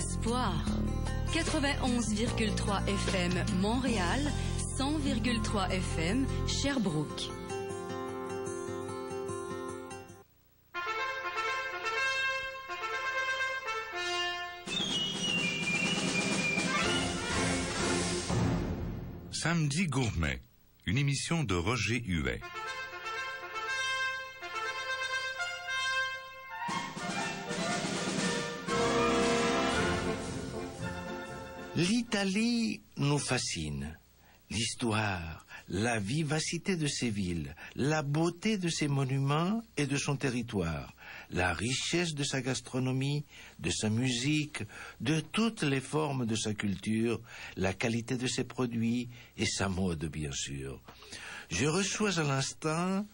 d'espoir. 91,3 FM Montréal, 100,3 FM Sherbrooke. Samedi Gourmet, une émission de Roger Huet. L'Italie nous fascine. L'histoire, la vivacité de ses villes, la beauté de ses monuments et de son territoire, la richesse de sa gastronomie, de sa musique, de toutes les formes de sa culture, la qualité de ses produits et sa mode, bien sûr. Je reçois à l'instant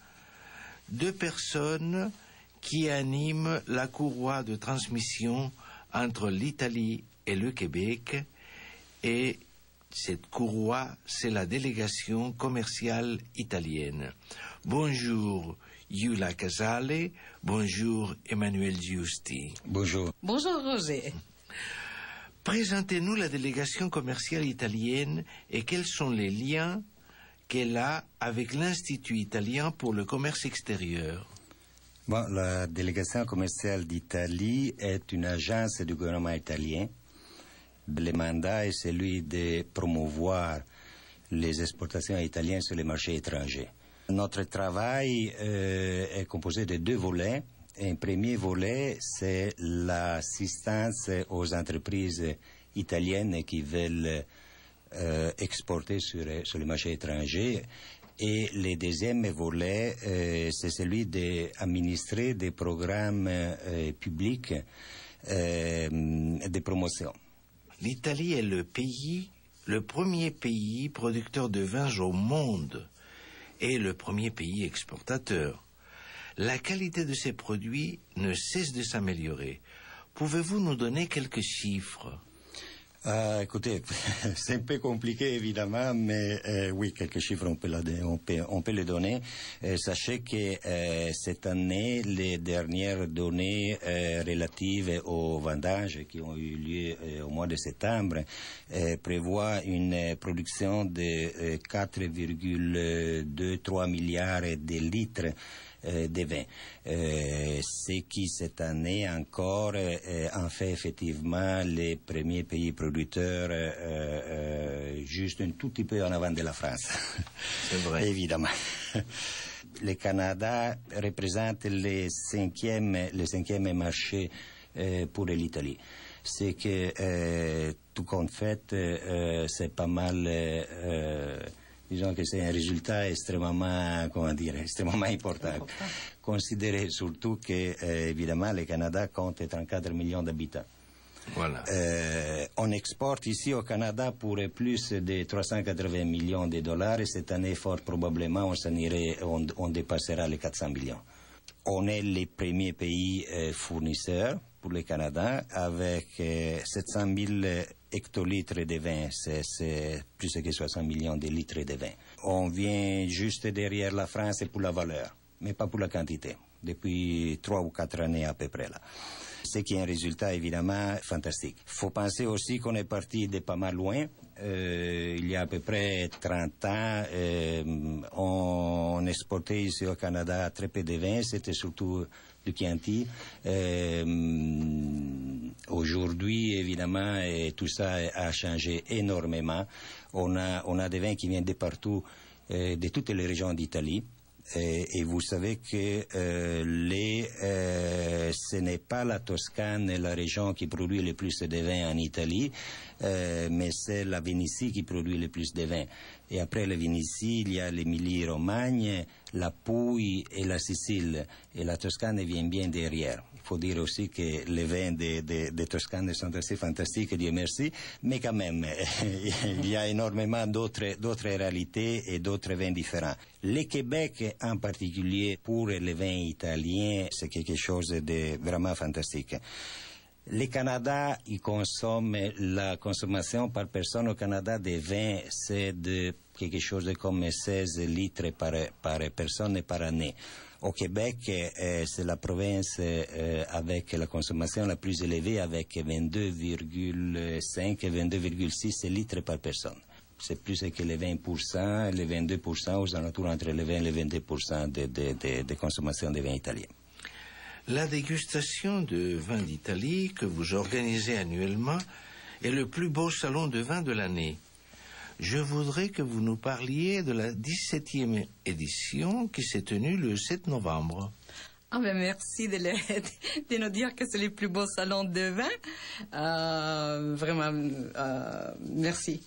deux personnes qui animent la courroie de transmission entre l'Italie et le Québec, et cette courroie, c'est la délégation commerciale italienne. Bonjour Iula Casale, bonjour Emmanuel Giusti. Bonjour. Bonjour Roger. Présentez-nous la délégation commerciale italienne et quels sont les liens qu'elle a avec l'Institut italien pour le commerce extérieur. Bon, la délégation commerciale d'Italie est une agence du gouvernement italien. Le mandat est celui de promouvoir les exportations italiennes sur les marchés étrangers. Notre travail est composé de deux volets. Un premier volet, c'est l'assistance aux entreprises italiennes qui veulent exporter sur les marchés étrangers. Et le deuxième volet, c'est celui d'administrer des programmes publics de promotion. L'Italie est le premier pays producteur de vins au monde et le premier pays exportateur. La qualité de ses produits ne cesse de s'améliorer. Pouvez-vous nous donner quelques chiffres ? Écoutez, c'est un peu compliqué évidemment, mais oui, quelques chiffres on peut les donner. Sachez que cette année, les dernières données relatives aux vendages qui ont eu lieu au mois de septembre prévoient une production de 4,23 milliards de litres de vin. Ce qui cette année encore en fait effectivement les premiers pays producteurs juste un tout petit peu en avant de la France. C'est vrai. Évidemment. Le Canada représente le cinquième marché pour l'Italie. C'est que tout compte fait, c'est pas mal. Disons que c'est un résultat extrêmement important. Considérez surtout que, évidemment, le Canada compte 34 millions d'habitants. Voilà. On exporte ici au Canada pour plus de 380 millions de dollars et cette année, fort probablement, on dépassera les 400 millions. On est les premiers pays fournisseurs pour le Canada avec 700 000 hectolitres de vin, c'est plus que 60 millions de litres de vin. On vient juste derrière la France pour la valeur, mais pas pour la quantité, depuis 3 ou 4 années à peu près là. Ce qui est un résultat évidemment fantastique. Faut penser aussi qu'on est parti de pas mal loin. Il y a à peu près 30 ans, on exportait ici au Canada très peu de vin, c'était surtout du Chianti. Aujourd'hui, évidemment, tout ça a changé énormément. On a des vins qui viennent de partout, de toutes les régions d'Italie. Et vous savez que ce n'est pas la Toscane, la région qui produit le plus de vin en Italie, mais c'est la Vénétie qui produit le plus de vin. Et après la Vénétie, il y a l'Émilie-Romagne, la Pouille et la Sicile. Et la Toscane vient bien derrière. Il faut dire aussi que les vins de Toscane sont assez fantastiques, Dieu merci, mais quand même, il y a énormément d'autres réalités et d'autres vins différents. Le Québec, en particulier, pour les vins italiens, c'est quelque chose de vraiment fantastique. Le Canada, il consomme, la consommation par personne au Canada des vins, c'est de quelque chose de comme 16 litres par personne et par année. Au Québec, c'est la province avec la consommation la plus élevée, avec 22,5 et 22,6 litres par personne. C'est plus que les 20%, les 22%, aux alentours entre les 20 et les 22% de consommation de vins italiens. La dégustation de vins d'Italie que vous organisez annuellement est le plus beau salon de vin de l'année. Je voudrais que vous nous parliez de la 17e édition qui s'est tenue le 7 novembre. Ah ben merci de nous dire que c'est le plus beau salon de vin. Vraiment, merci.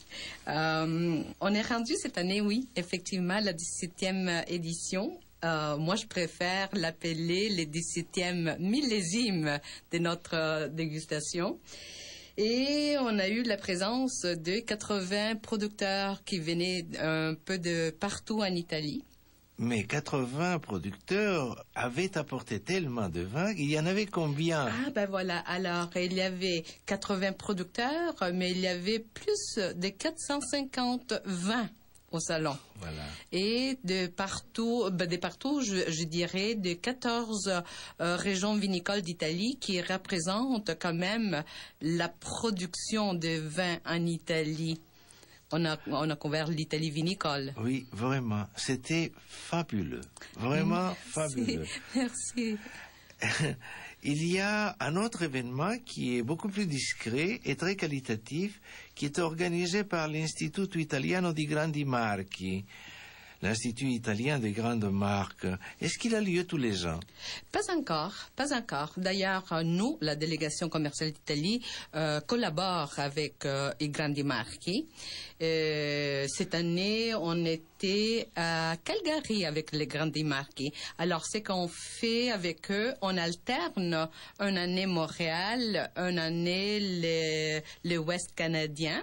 On est rendu cette année, oui, effectivement, la 17e édition. Moi, je préfère l'appeler le 17e millésime de notre dégustation. Et on a eu la présence de 80 producteurs qui venaient un peu de partout en Italie. Mais 80 producteurs avaient apporté tellement de vin, il y en avait combien? Ah ben voilà, alors il y avait 80 producteurs, mais il y avait plus de 450 vins au salon. Voilà. Et de partout, je dirais, de 14 régions vinicoles d'Italie qui représentent quand même la production de vin en Italie. On a couvert l'Italie vinicole. Oui, vraiment. C'était fabuleux. Vraiment fabuleux. Merci. Il y a un autre événement qui est beaucoup plus discret et très qualitatif, qui est organisé par l'Istituto Italiano di Grandi Marchi, l'Institut italien des grandes marques. Est-ce qu'il a lieu tous les ans? Pas encore. D'ailleurs, nous, la délégation commerciale d'Italie, collabore avec i Grandi Marchi. Cette année, on était à Calgary avec les Grandi Marchi. Alors, ce qu'on fait avec eux, on alterne une année Montréal, une année le Ouest canadien.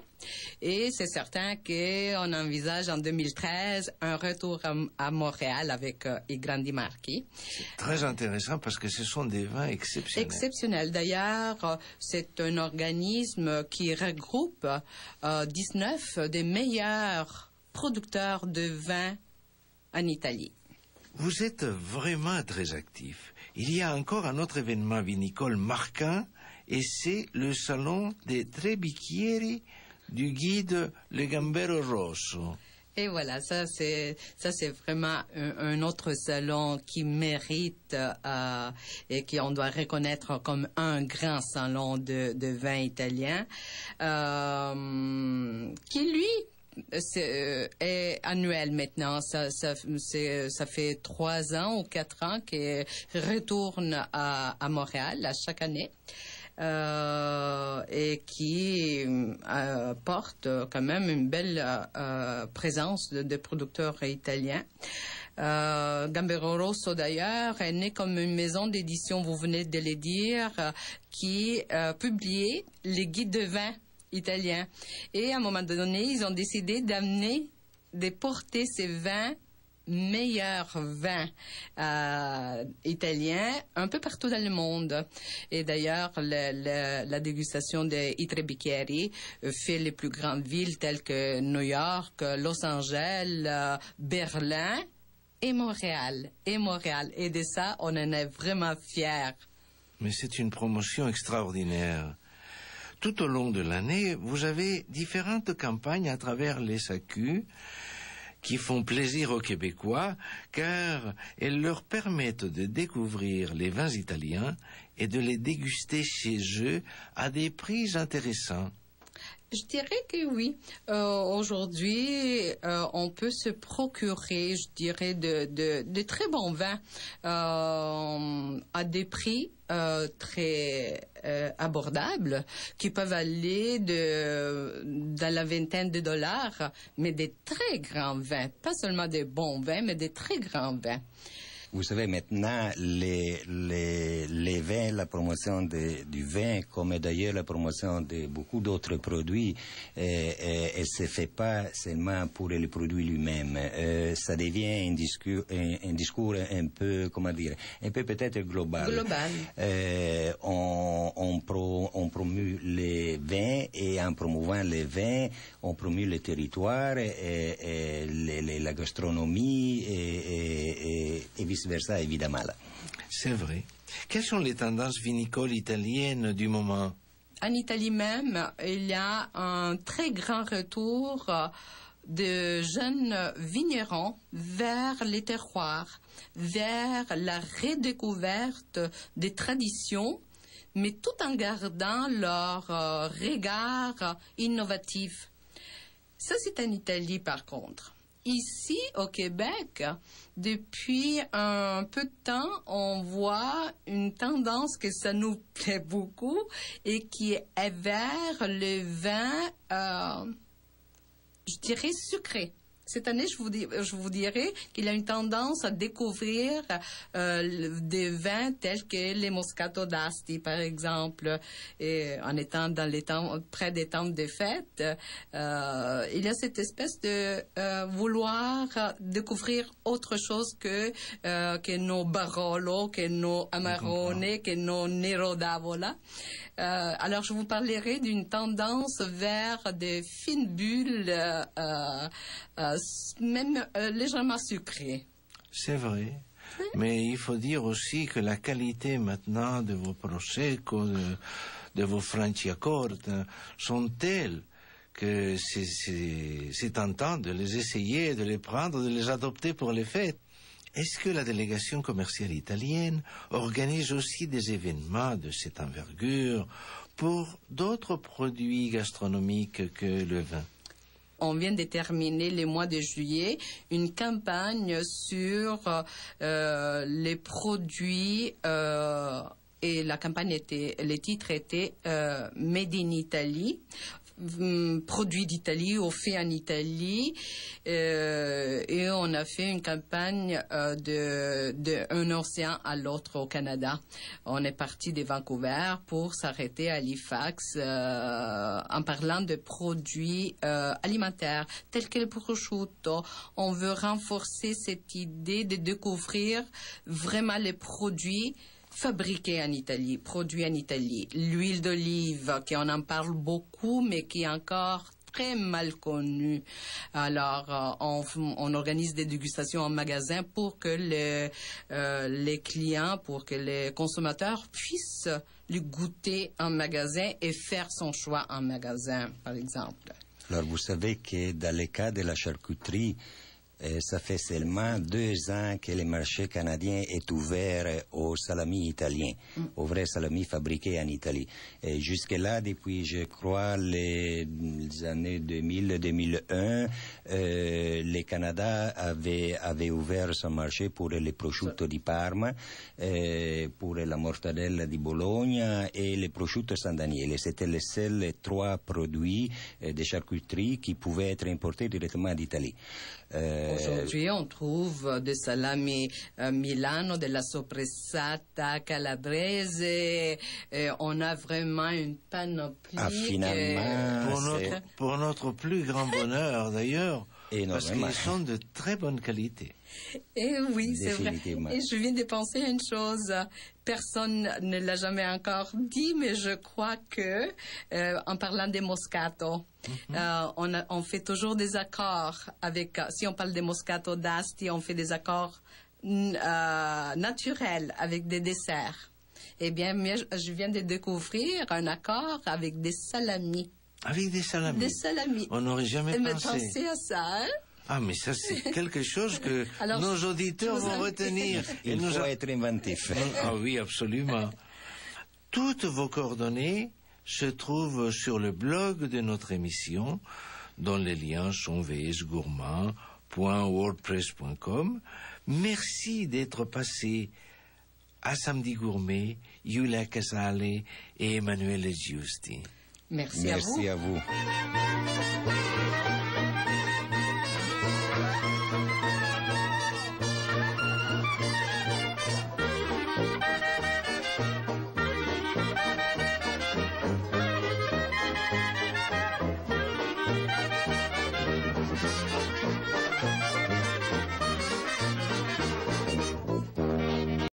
Et c'est certain qu'on envisage en 2013 un retour à Montréal avec i Grandi Marchi. C'est très intéressant parce que ce sont des vins exceptionnels. Exceptionnels. D'ailleurs, c'est un organisme qui regroupe 19 des meilleurs producteurs de vin en Italie. Vous êtes vraiment très actif. Il y a encore un autre événement vinicole marquant et c'est le salon des Tre Bicchieri du guide Le Gambero Rosso. Et voilà, ça c'est vraiment un autre salon qui mérite et qu'on doit reconnaître comme un grand salon de vin italien, qui lui est annuel maintenant. Ça fait 3 ans ou 4 ans qu'il retourne à Montréal à chaque année. Et qui porte quand même une belle présence de producteurs italiens. Gambero Rosso, d'ailleurs, est né comme une maison d'édition, vous venez de le dire, qui publiait les guides de vin italiens. Et à un moment donné, ils ont décidé de porter ces meilleurs vins italiens un peu partout dans le monde. Et d'ailleurs, la dégustation des Tre Bicchieri fait les plus grandes villes telles que New York, Los Angeles, Berlin et Montréal. Et de ça, on en est vraiment fiers. Mais c'est une promotion extraordinaire. Tout au long de l'année, vous avez différentes campagnes à travers les SAQ qui font plaisir aux Québécois, car elles leur permettent de découvrir les vins italiens et de les déguster chez eux à des prix intéressants. Je dirais que oui. Aujourd'hui, on peut se procurer, je dirais, de très bons vins à des prix très abordables, qui peuvent aller dans la vingtaine de dollars, mais des très grands vins. Pas seulement des bons vins, mais des très grands vins. Vous savez, maintenant, les vins, la promotion du vin, comme d'ailleurs la promotion de beaucoup d'autres produits, elle se fait pas seulement pour le produit lui-même. Ça devient un discours un peu, comment dire, un peu peut-être global. On promue les vins, et en promouvant les vins, on promue le territoire, et la gastronomie, et vice-versa, évidemment. C'est vrai. Quelles sont les tendances vinicoles italiennes du moment? En Italie même, il y a un très grand retour de jeunes vignerons vers les terroirs, vers la redécouverte des traditions, mais tout en gardant leur regard innovatif. Ça, c'est en Italie, par contre. Ici, au Québec, depuis un peu de temps, on voit une tendance que ça nous plaît beaucoup et qui est vers le vin, je dirais, sucré. Cette année, je vous dirais qu'il y a une tendance à découvrir des vins tels que les Moscato d'Asti, par exemple. Et en étant dans les temps, près des temps de fête, il y a cette espèce de vouloir découvrir autre chose que nos Barolo, que nos Amarone, que nos Nero d'Avola. Alors, je vous parlerai d'une tendance vers des fines bulles, même légèrement sucrées. C'est vrai. Mais il faut dire aussi que la qualité maintenant de vos Prosecco, de vos Franciacorta sont telles que c'est tentant de les essayer, de les prendre, de les adopter pour les fêtes. Est-ce que la délégation commerciale italienne organise aussi des événements de cette envergure pour d'autres produits gastronomiques que le vin? On vient de terminer le mois de juillet une campagne sur les produits et la campagne le titre était Made in Italy. Produits d'Italie ou faits en Italie, et on a fait une campagne d'un océan à l'autre au Canada. On est parti de Vancouver pour s'arrêter à Halifax en parlant de produits alimentaires tels que le prosciutto. On veut renforcer cette idée de découvrir vraiment les produits fabriqué en Italie, produit en Italie. L'huile d'olive, qu'on en parle beaucoup, mais qui est encore très mal connue. Alors, on organise des dégustations en magasin pour que les clients, pour que les consommateurs puissent le goûter en magasin et faire son choix en magasin, par exemple. Alors, vous savez que dans le cas de la charcuterie, ça fait seulement 2 ans que le marché canadien est ouvert aux salamis italiens, aux vrais salamis fabriqués en Italie. Et jusque-là, depuis, je crois, les années 2000-2001, le Canada avait ouvert son marché pour les prosciutto di Parma, pour la mortadella di Bologna et le prosciutto San Daniele. C'était les seuls 3 produits de charcuterie qui pouvaient être importés directement d'Italie. Aujourd'hui, on trouve des salami Milano, de la soppressata calabrese. On a vraiment une panoplie. Ah, finalement, pour notre plus grand bonheur, d'ailleurs, parce qu'ils sont de très bonne qualité. Et oui, c'est vrai. Et je viens de penser à une chose. Personne ne l'a jamais encore dit, mais je crois que, en parlant des Moscato, on fait toujours des accords avec, si on parle des Moscato d'Asti, on fait des accords naturels avec des desserts. Eh bien, je viens de découvrir un accord avec des salamis. Avec des salamis? Des salamis. On n'aurait jamais pensé à ça, hein? Ah, mais ça, c'est quelque chose que alors, nos auditeurs vont retenir. Il faut être inventif. Ah oui, absolument. Toutes vos coordonnées se trouvent sur le blog de notre émission, dont les liens sont vsgourmand.wordpress.com. Merci d'être passé à Samedi Gourmet, Giulia Casale et Emanuele Giusti. Merci à vous. Merci à vous.